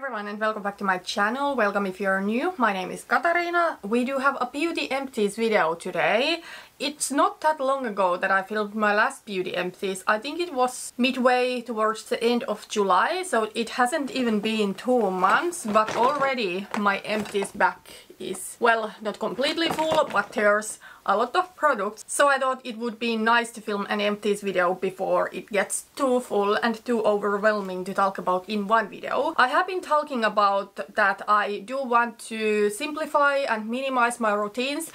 everyone and welcome back to my channel. Welcome if you're new. My name is Katarina. We do have a beauty empties video today. It's not that long ago that I filmed my last beauty empties. I think it was midway towards the end of July, so it hasn't even been 2 months, but already my empties bag is, well, not completely full, but there's a lot of products. So I thought it would be nice to film an empties video before it gets too full and too overwhelming to talk about in one video. I have been talking about that I do want to simplify and minimize my routines.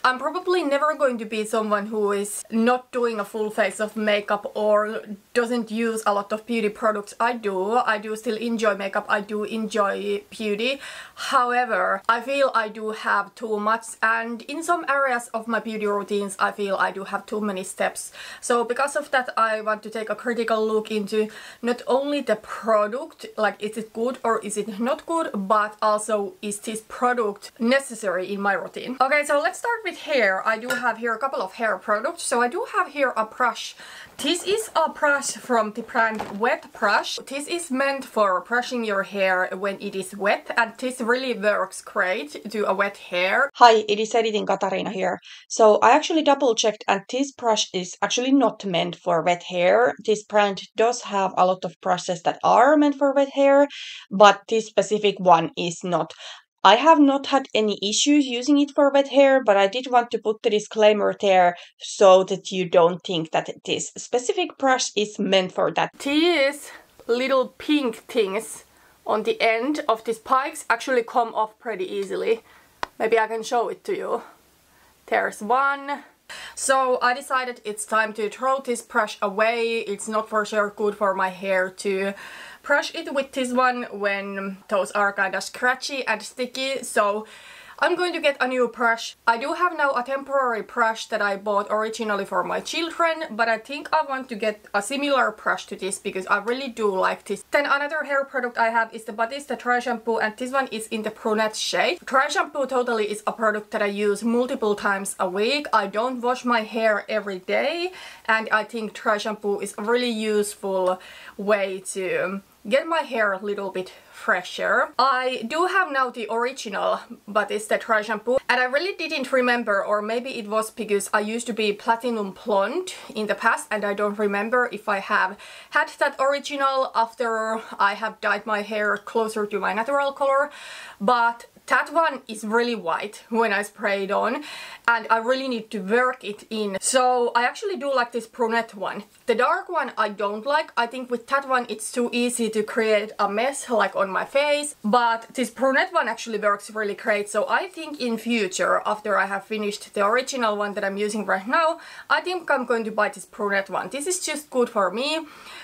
I'm probably never going to be someone who is not doing a full face of makeup or doesn't use a lot of beauty products. I do still enjoy makeup, I do enjoy beauty. However, I feel I do have too much, and in some areas of my beauty routines I feel I do have too many steps. So because of that I want to take a critical look into not only the product, like is it good or is it not good, but also is this product necessary in my routine. Okay, so let's start with hair. I do have here a couple of hair products. So I do have here a brush. This is a brush from the brand Wet Brush. This is meant for brushing your hair when it is wet, and this really works great to a wet hair. Hi, it is Editing Katarina here. So I actually double checked, and this brush is actually not meant for wet hair. This brand does have a lot of brushes that are meant for wet hair, but this specific one is not. I have not had any issues using it for wet hair, but I did want to put the disclaimer there so that you don't think that this specific brush is meant for that. These little pink things on the end of these spikes actually come off pretty easily. Maybe I can show it to you. There's one. So I decided it's time to throw this brush away. It's not for sure good for my hair to brush it with this one when those are kind of scratchy and sticky. So I'm going to get a new brush. I do have now a temporary brush that I bought originally for my children, but I think I want to get a similar brush to this because I really do like this. Then another hair product I have is the Batiste dry shampoo, and this one is in the Brunette shade. Dry shampoo totally is a product that I use multiple times a week. I don't wash my hair every day, and I think dry shampoo is a really useful way to get my hair a little bit fresher. I do have now the original Batiste dry shampoo, and I really didn't remember, or maybe it was because I used to be platinum blonde in the past and I don't remember if I have had that original after I have dyed my hair closer to my natural color, but that one is really white when I spray it on, and I really need to work it in. So I actually do like this Brunette one. The dark one I don't like. I think with that one it's too easy to create a mess like on my face, but this Brunette one actually works really great. So I think in future, after I have finished the original one that I'm using right now, I think I'm going to buy this Brunette one. This is just good for me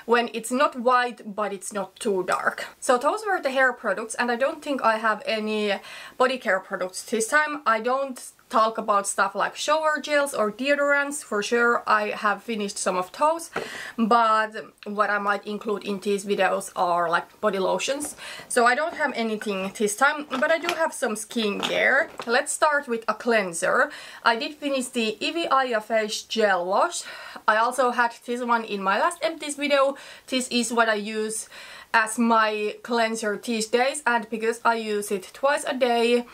when it's not white but it's not too dark. So those were the hair products, and I don't think I have any body care products this time. I don't talk about stuff like shower gels or deodorants. For sure I have finished some of those, but what I might include in these videos are like body lotions. So I don't have anything this time, but I do have some skincare. Let's start with a cleanser. I did finish the Aia Face Gel Wash. I also had this one in my last empties video. This is what I use as my cleanser these days, and because I use it twice a day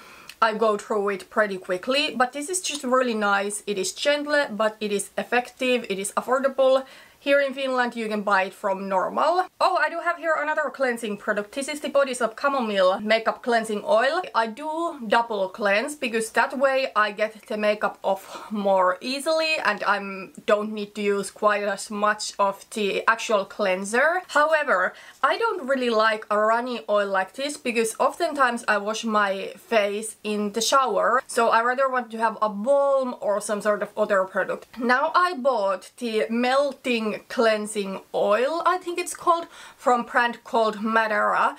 I go through it pretty quickly, but this is just really nice. It is gentle, but it is effective, it is affordable. Here in Finland you can buy it from Normal. Oh, I do have here another cleansing product. This is the Body Shop Chamomile Makeup Cleansing Oil. I do double cleanse because that way I get the makeup off more easily and I don't need to use quite as much of the actual cleanser. However, I don't really like a runny oil like this because oftentimes I wash my face in the shower, so I rather want to have a balm or some sort of other product. Now I bought the Melting Cleansing Oil, I think it's called, from brand called Mancera.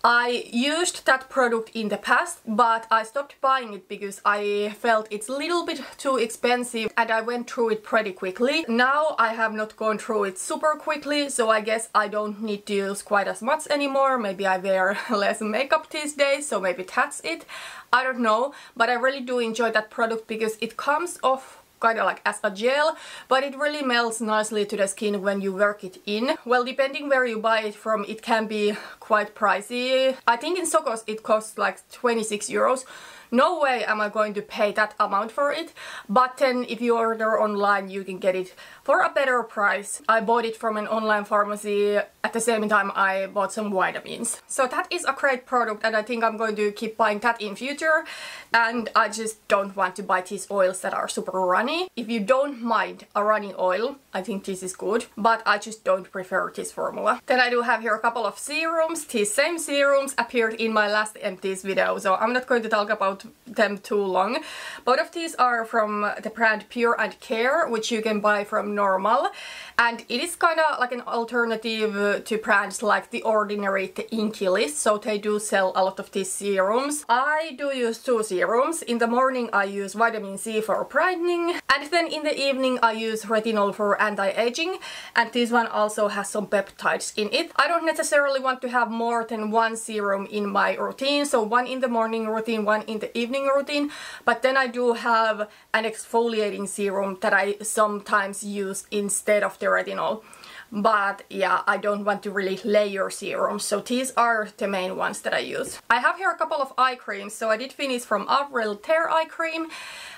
I used that product in the past, but I stopped buying it because I felt it's a little bit too expensive and I went through it pretty quickly. Now I have not gone through it super quickly, so I guess I don't need to use quite as much anymore. Maybe I wear less makeup these days, so maybe that's it. I don't know, but I really do enjoy that product because it comes off kind of like as a gel, but it really melts nicely to the skin when you work it in. Well, depending where you buy it from, it can be quite pricey. I think in Sokos it costs like 26 euros. No way am I going to pay that amount for it, but then if you order online you can get it for a better price. I bought it from an online pharmacy at the same time I bought some vitamins. So that is a great product and I think I'm going to keep buying that in future, and I just don't want to buy these oils that are super runny. If you don't mind a runny oil, I think this is good, but I just don't prefer this formula. Then I do have here a couple of serums. These same serums appeared in my last Empties video, so I'm not going to talk about them too long. Both of these are from the brand Pure and Care, which you can buy from Normal, and it is kind of like an alternative to brands like The Ordinary, the Inky List, so they do sell a lot of these serums. I do use two serums. In the morning I use vitamin C for brightening, and then in the evening I use retinol for anti-aging, and this one also has some peptides in it. I don't necessarily want to have more than one serum in my routine, so one in the morning routine, one in the evening routine, but then I do have an exfoliating serum that I sometimes use instead of the retinol. But yeah, I don't want to really layer serums, so these are the main ones that I use. I have here a couple of eye creams, so I did finish from Avril Eye Cream.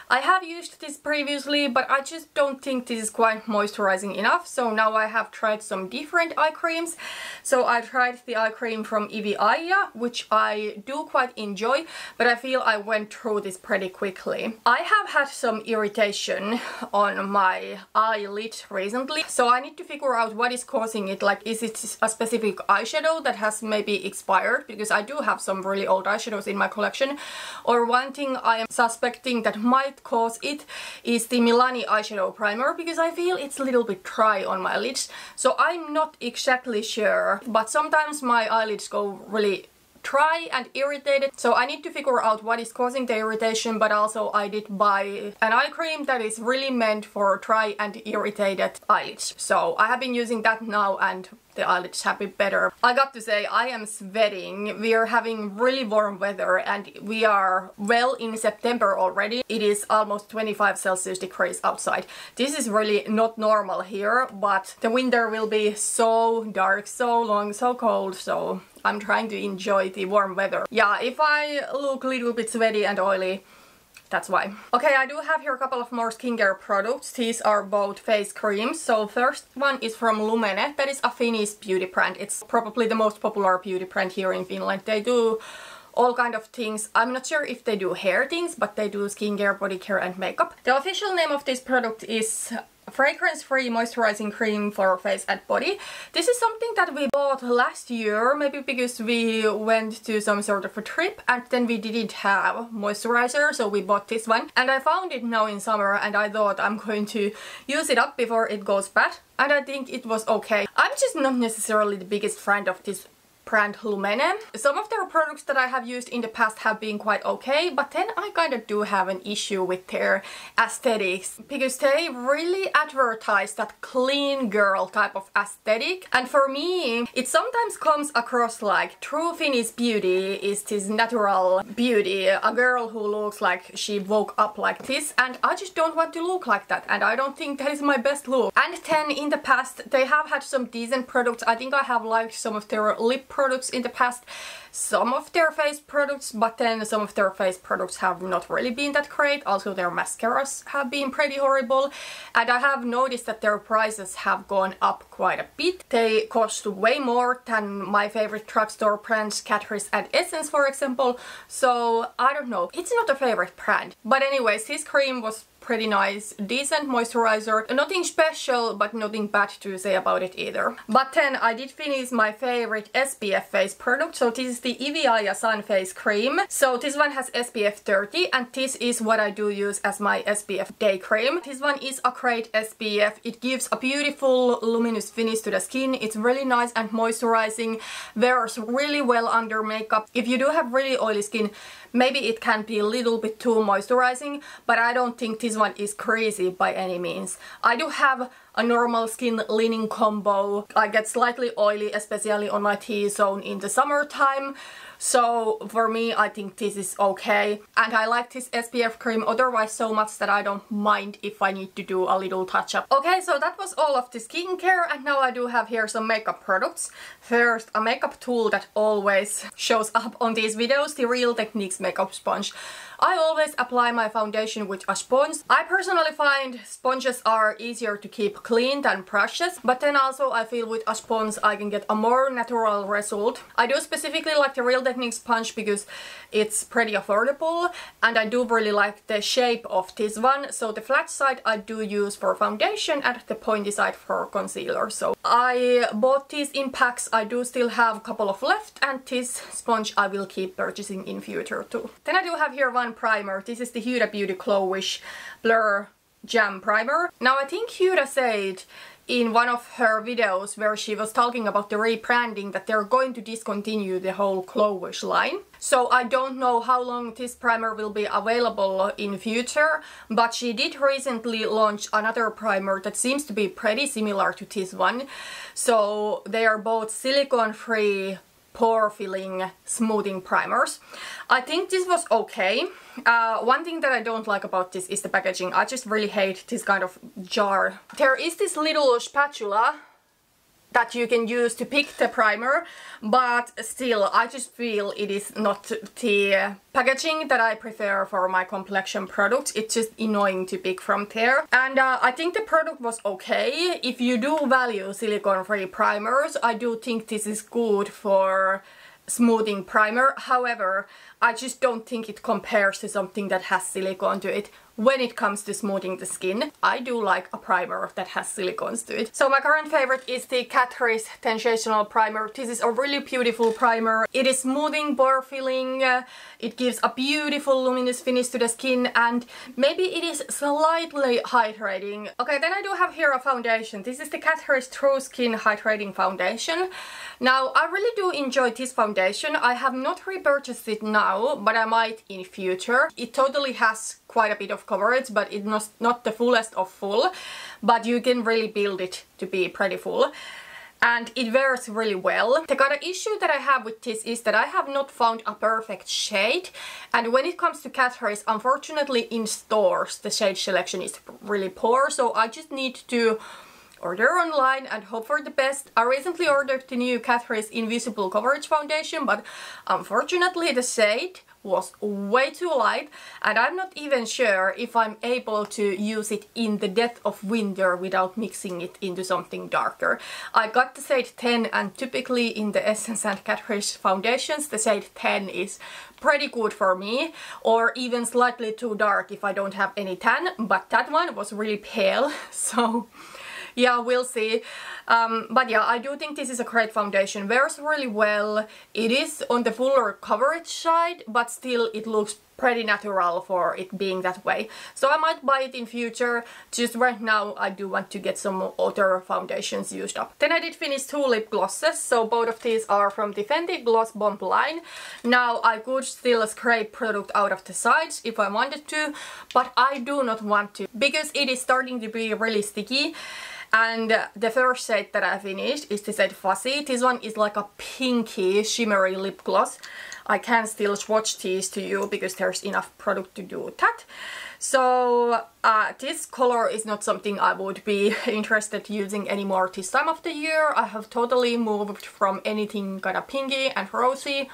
I have used this previously, but I just don't think this is quite moisturizing enough, so now I have tried some different eye creams. So I tried the eye cream from Aia, which I do quite enjoy, but I feel I went through this pretty quickly. I have had some irritation on my eyelid recently, so I need to figure out what is causing it. Like, is it a specific eyeshadow that has maybe expired, because I do have some really old eyeshadows in my collection, or one thing I am suspecting that might cause it is the Milani eyeshadow primer, because I feel it's a little bit dry on my lids, so I'm not exactly sure, but sometimes my eyelids go really dry and irritated, so I need to figure out what is causing the irritation. But also I did buy an eye cream that is really meant for dry and irritated eyelids, so I have been using that now and the eyelids have been better. I got to say, I am sweating. We are having really warm weather and we are well in September already. It is almost 25 Celsius degrees outside. This is really not normal here, but the winter will be so dark, so long, so cold, so I'm trying to enjoy the warm weather. Yeah, if I look a little bit sweaty and oily, that's why. Okay, I do have here a couple of more skincare products. These are both face creams. So first one is from Lumene. That is a Finnish beauty brand. It's probably the most popular beauty brand here in Finland. They do all kind of things. I'm not sure if they do hair things, but they do skincare, body care and makeup. The official name of this product is fragrance-free moisturizing cream for face and body. This is something that we bought last year, maybe because we went to some sort of a trip and then we didn't have moisturizer, so we bought this one. And I found it now in summer and I thought I'm going to use it up before it goes bad. And I think it was okay. I'm just not necessarily the biggest fan of this brand Lumene. Some of their products that I have used in the past have been quite okay, but then I kind of do have an issue with their aesthetics, because they really advertise that clean girl type of aesthetic, and for me it sometimes comes across like true Finnish beauty is this natural beauty, a girl who looks like she woke up like this, and I just don't want to look like that, and I don't think that is my best look. And then in the past they have had some decent products. I think I have liked some of their lip products in the past, some of their face products, but then some of their face products have not really been that great. Also their mascaras have been pretty horrible, and I have noticed that their prices have gone up quite a bit. They cost way more than my favorite drugstore brands, Catrice and Essence for example, so I don't know, it's not a favorite brand. But anyways, this cream was pretty nice, decent moisturizer, nothing special but nothing bad to say about it either. But then I did finish my favorite SPF face product, so this is the Aia Sun Face Cream. So this one has SPF 30 and this is what I do use as my SPF day cream. This one is a great SPF, it gives a beautiful luminous finish to the skin, it's really nice and moisturizing, wears really well under makeup. If you do have really oily skin, maybe it can be a little bit too moisturizing, but I don't think this one is crazy by any means. I do have a normal skin linen combo. I get slightly oily, especially on my T-zone in the summertime. So for me, I think this is okay. And I like this SPF cream otherwise so much that I don't mind if I need to do a little touch up. Okay, so that was all of the skincare, and now I do have here some makeup products. First, a makeup tool that always shows up on these videos, the Real Techniques makeup sponge. I always apply my foundation with a sponge. I personally find sponges are easier to keep clean than brushes, but then also I feel with a sponge I can get a more natural result. I do specifically like the Real Techniques sponge because it's pretty affordable, and I do really like the shape of this one. So the flat side I do use for foundation and the pointy side for concealer. So I bought these in packs. I do still have a couple of left, and this sponge I will keep purchasing in future too. Then I do have here one primer. This is the Huda Beauty Glowish Blur Jam Primer. Now I think Huda said in one of her videos where she was talking about the rebranding that they're going to discontinue the whole Glowish line. So I don't know how long this primer will be available in future, but she did recently launch another primer that seems to be pretty similar to this one. So they are both silicone-free pore filling smoothing primers. I think this was okay. One thing that I don't like about this is the packaging. I just really hate this kind of jar. There is this little spatula that you can use to pick the primer, but still I just feel it is not the packaging that I prefer for my complexion products. It's just annoying to pick from there. And I think the product was okay. If you do value silicone-free primers, I do think this is good for smoothing primer. However, I just don't think it compares to something that has silicone to it. When it comes to smoothing the skin, I do like a primer that has silicones to it. So my current favorite is the Catrice Sensational Primer. This is a really beautiful primer. It is smoothing, pore filling, it gives a beautiful luminous finish to the skin, and maybe it is slightly hydrating. Okay, then I do have here a foundation. This is the Catrice True Skin Hydrating Foundation. Now, I really do enjoy this foundation. I have not repurchased it now, but I might in future. It totally has quite a bit of coverage, but it's not the fullest of full, but you can really build it to be pretty full. And it wears really well. The kind of issue that I have with this is that I have not found a perfect shade, and when it comes to Catrice, unfortunately in stores the shade selection is really poor, so I just need to order online and hope for the best. I recently ordered the new Catrice Invisible Coverage Foundation, but unfortunately the shade was way too light, and I'm not even sure if I'm able to use it in the depth of winter without mixing it into something darker. I got the shade 10, and typically in the Essence and Catrice foundations the shade 10 is pretty good for me, or even slightly too dark if I don't have any tan, but that one was really pale, so yeah, we'll see. But yeah, I do think this is a great foundation. Wears really well. It is on the fuller coverage side, but still it looks pretty natural for it being that way. So I might buy it in future. Just right now I do want to get some other foundations used up. Then I did finish 2 lip glosses. So both of these are from the Fenty Gloss Bomb line. Now I could still scrape product out of the sides if I wanted to, but I do not want to because it is starting to be really sticky. And the first shade that I finished is the shade Fuzzy. This one is like a pinky shimmery lip gloss. I can still swatch these to you because there's enough product to do that. So this color is not something I would be interested using anymore this time of the year. I have totally moved from anything kind of pinky and rosy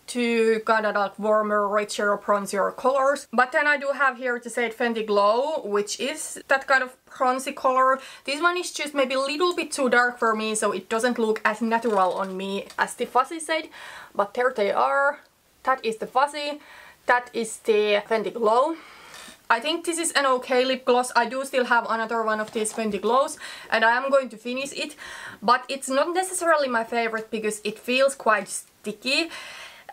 to kind of like warmer, richer, bronzier colors. But then I do have here the shade Fenty Glow, which is that kind of bronzy color. This one is just maybe a little bit too dark for me, so it doesn't look as natural on me as the Fuzzy shade. But there they are. That is the Fuzzy. That is the Fenty Glow. I think this is an okay lip gloss. I do still have another one of these Fenty Glows, and I am going to finish it. But it's not necessarily my favorite because it feels quite sticky.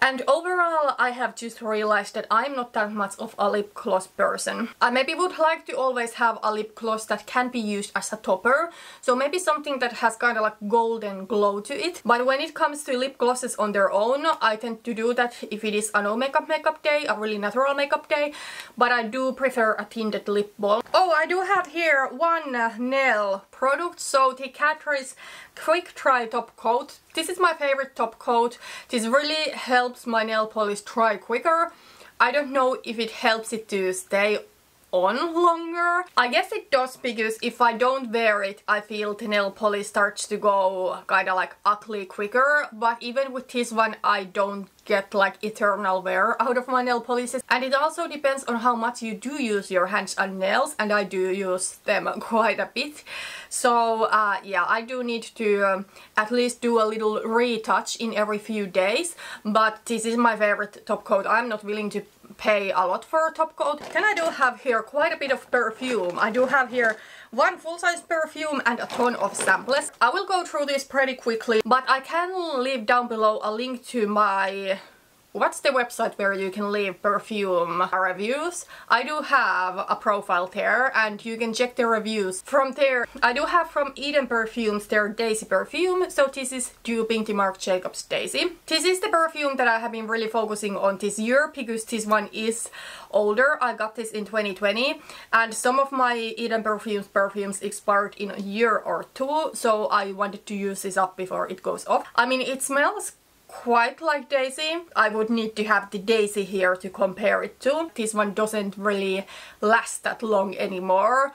And overall, I have just realized that I'm not that much of a lip gloss person. I maybe would like to always have a lip gloss that can be used as a topper. So maybe something that has kind of like golden glow to it. But when it comes to lip glosses on their own, I tend to do that if it is a no makeup day, a really natural makeup day. But I do prefer a tinted lip balm. Oh, I do have here one nail product. So the Catrice Quick Dry Top Coat. This is my favorite top coat. This really helps my nail polish dry quicker. I don't know if it helps it to stay on longer. I guess it does, because if I don't wear it, I feel the nail polish starts to go kinda like ugly quicker. But even with this one, I don't get like eternal wear out of my nail polishes. And it also depends on how much you do use your hands and nails, and I do use them quite a bit. So yeah, I do need to at least do a little retouch in every few days. But this is my favorite top coat. I'm not willing to pay a lot for a top coat. Then I do have here quite a bit of perfume. I do have here one full-size perfume and a ton of samples. I will go through this pretty quickly, but I can leave down below a link to my... what's the website where you can leave perfume reviews? I do have a profile there, and you can check the reviews from there. I do have from Eden Perfumes their Daisy perfume, so this is duping the Marc Jacobs Daisy. This is the perfume that I have been really focusing on this year, because this one is older. I got this in 2020, and some of my Eden perfumes expired in a year or two, so I wanted to use this up before it goes off. I mean, it smells quite like Daisy. I would need to have the Daisy here to compare it to. This one doesn't really last that long anymore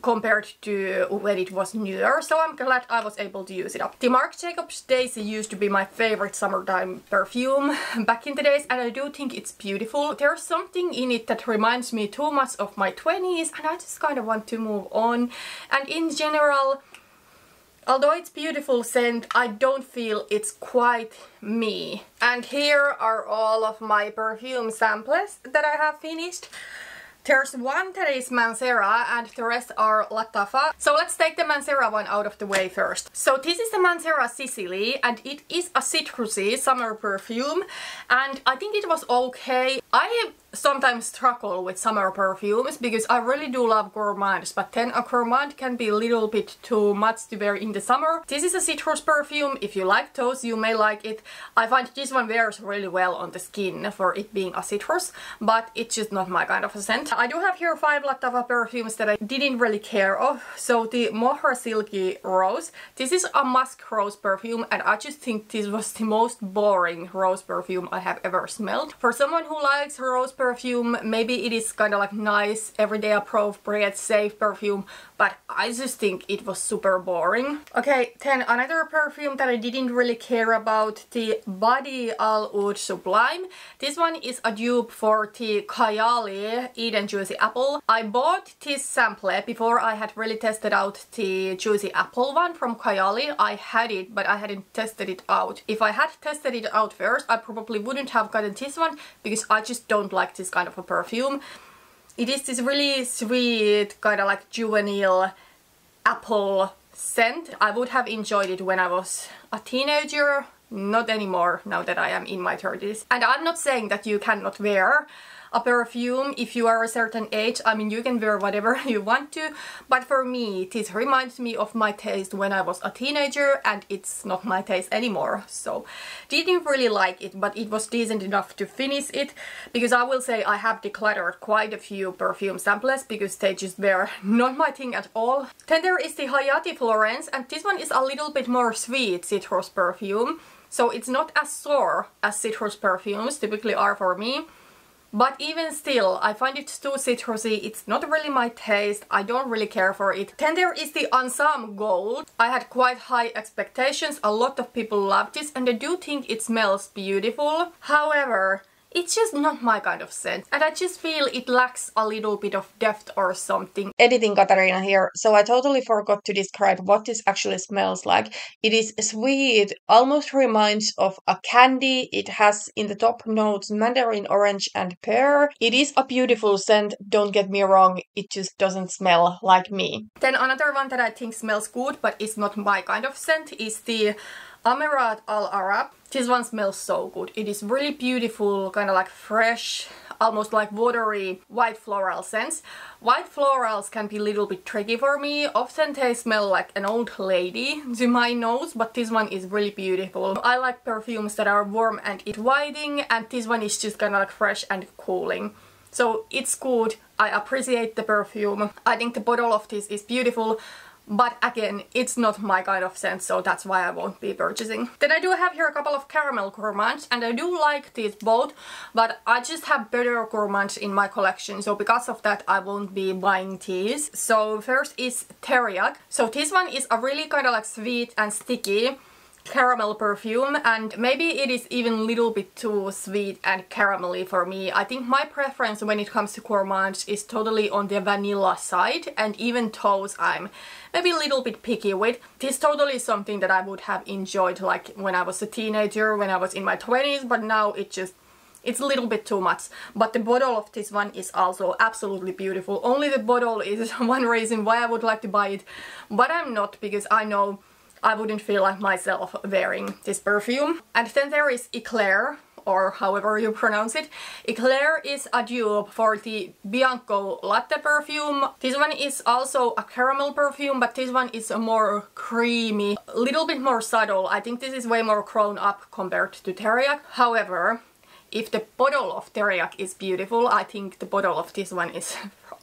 compared to when it was newer, so I'm glad I was able to use it up. The Marc Jacobs Daisy used to be my favorite summertime perfume back in the days, and I do think it's beautiful. There's something in it that reminds me too much of my 20s, and I just kind of want to move on. And in general, although it's beautiful scent, I don't feel it's quite me. And here are all of my perfume samples that I have finished. There's one that is Mancera and the rest are Lattafa. So let's take the Mancera one out of the way first. So this is the Mancera Sicily, and it is a citrusy summer perfume, and I think it was okay. I sometimes struggle with summer perfumes because I really do love gourmands, but then a gourmand can be a little bit too much to wear in the summer. This is a citrus perfume. If you like those, you may like it. I find this one wears really well on the skin for it being a citrus, but it's just not my kind of a scent. I do have here 5 Lattafa perfumes that I didn't really care of. So the Mohra Silky Rose. This is a musk rose perfume, and I just think this was the most boring rose perfume I have ever smelled. For someone who likes rose perfume, maybe it is kind of like nice, everyday appropriate, safe perfume, but I just think it was super boring. Okay, then another perfume that I didn't really care about, the Bade'e All Oud Sublime. This one is a dupe for the Kayali Eden Juicy Apple. I bought this sample before I had really tested out the Juicy Apple one from Kayali. I had it, but I hadn't tested it out. If I had tested it out first, I probably wouldn't have gotten this one, because I just don't like this kind of a perfume. It is this really sweet, kind of like juvenile apple scent. I would have enjoyed it when I was a teenager, not anymore now that I am in my 30s. And I'm not saying that you cannot wear a perfume if you are a certain age. I mean, you can wear whatever you want to, but for me this reminds me of my taste when I was a teenager, and it's not my taste anymore. So didn't really like it, but it was decent enough to finish it, because I will say I have decluttered quite a few perfume samples because they just were not my thing at all. Then there is the Hayati Florence, and this one is a little bit more sweet citrus perfume, so it's not as sour as citrus perfumes typically are for me. But even still, I find it too citrusy. It's not really my taste. I don't really care for it. Then there is the Ansam Gold. I had quite high expectations. A lot of people love this, and I do think it smells beautiful. However, it's just not my kind of scent, and I just feel it lacks a little bit of depth or something. Editing Katarina here. So I totally forgot to describe what this actually smells like. It is sweet, almost reminds of a candy. It has in the top notes mandarin orange and pear. It is a beautiful scent, don't get me wrong, it just doesn't smell like me. Then another one that I think smells good but is not my kind of scent is the Amirat Al Arab. This one smells so good. It is really beautiful, kind of like fresh, almost like watery white floral scents. White florals can be a little bit tricky for me. Often they smell like an old lady to my nose, but this one is really beautiful. I like perfumes that are warm and inviting, and this one is just kind of like fresh and cooling. So it's good. I appreciate the perfume. I think the bottle of this is beautiful, but again, it's not my kind of scent, so that's why I won't be purchasing. Then I do have here a couple of caramel gourmands, and I do like these both, but I just have better gourmands in my collection, so because of that I won't be buying these. So first is Teriyaki. So this one is a really kind of like sweet and sticky caramel perfume, and maybe it is even a little bit too sweet and caramelly for me. I think my preference when it comes to gourmands is totally on the vanilla side, and even those I'm maybe a little bit picky with. This is totally something that I would have enjoyed like when I was a teenager, when I was in my 20s, but now it's a little bit too much. But the bottle of this one is also absolutely beautiful. Only the bottle is one reason why I would like to buy it, but I'm not, because I know I wouldn't feel like myself wearing this perfume. And then there is Eclair, or however you pronounce it. Eclair is a dupe for the Bianco Latte perfume. This one is also a caramel perfume, but this one is a more creamy, a little bit more subtle. I think this is way more grown up compared to Teriyaki. However, if the bottle of Teriyaki is beautiful, I think the bottle of this one is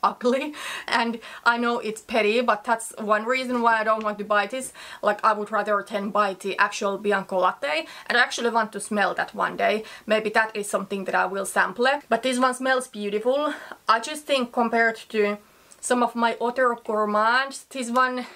ugly. And I know it's petty, but that's one reason why I don't want to buy this. Like, I would rather then buy the actual Bianco Latte, and I actually want to smell that one day. Maybe that is something that I will sample. But this one smells beautiful. I just think compared to some of my other gourmands, this one,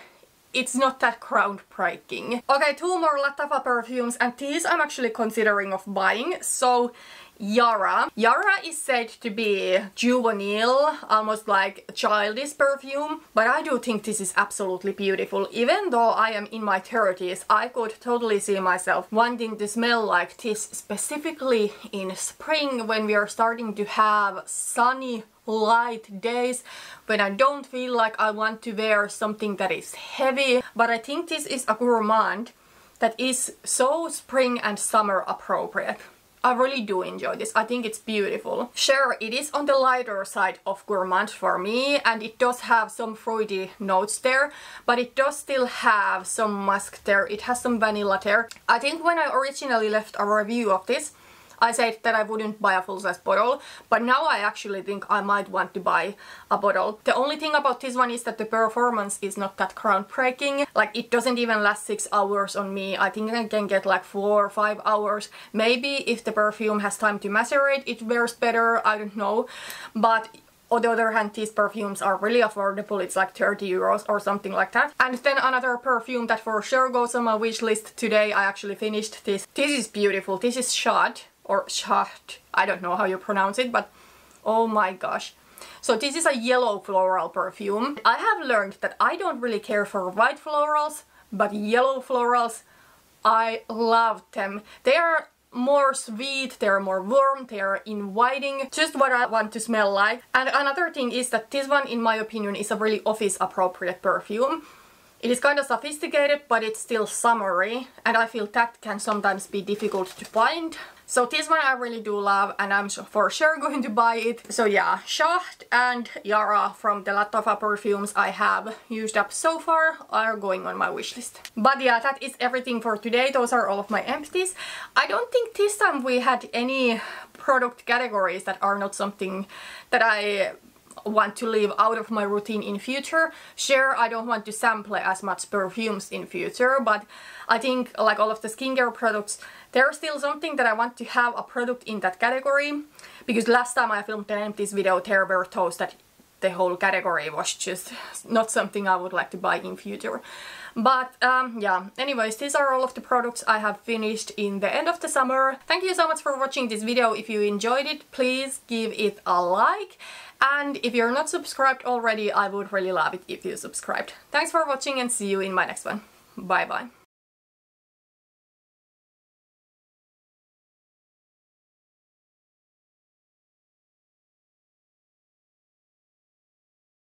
it's not that groundbreaking. Okay, two more Lattafa perfumes, and these I'm actually considering of buying. So Yara. Yara is said to be juvenile, almost like a childish perfume, but I do think this is absolutely beautiful. Even though I am in my 30s, I could totally see myself wanting to smell like this, specifically in spring when we are starting to have sunny, light days, when I don't feel like I want to wear something that is heavy. But I think this is a gourmand that is so spring and summer appropriate. I really do enjoy this. I think it's beautiful. Sure, it is on the lighter side of gourmand for me, and it does have some fruity notes there, but it does still have some musk there. It has some vanilla there. I think when I originally left a review of this, I said that I wouldn't buy a full-size bottle, but now I actually think I might want to buy a bottle. The only thing about this one is that the performance is not that groundbreaking. Like, it doesn't even last 6 hours on me. I think I can get like 4 or 5 hours. Maybe if the perfume has time to macerate, it wears better, I don't know. But on the other hand, these perfumes are really affordable. It's like 30 euros or something like that. And then another perfume that for sure goes on my wish list today. I actually finished this. This is beautiful. This is Shad. Or Shad, I don't know how you pronounce it, but oh my gosh. So this is a yellow floral perfume. I have learned that I don't really care for white florals, but yellow florals, I love them. They are more sweet, they're more warm, they're inviting, just what I want to smell like. And another thing is that this one, in my opinion, is a really office appropriate perfume. It is kind of sophisticated, but it's still summery, and I feel that can sometimes be difficult to find. So this one I really do love, and I'm for sure going to buy it. So yeah, Shad and Yara from the Lattafa perfumes I have used up so far are going on my wish list. But yeah, that is everything for today. Those are all of my empties. I don't think this time we had any product categories that are not something that I want to leave out of my routine in future. Sure, I don't want to sample as much perfumes in future, but I think like all of the skincare products, there's still something that I want to have a product in that category, because last time I filmed an Empties video, there were those that the whole category was just not something I would like to buy in future. But yeah, anyways, these are all of the products I have finished in the end of the summer. Thank you so much for watching this video. If you enjoyed it, please give it a like. And if you're not subscribed already, I would really love it if you subscribed. Thanks for watching, and see you in my next one. Bye bye.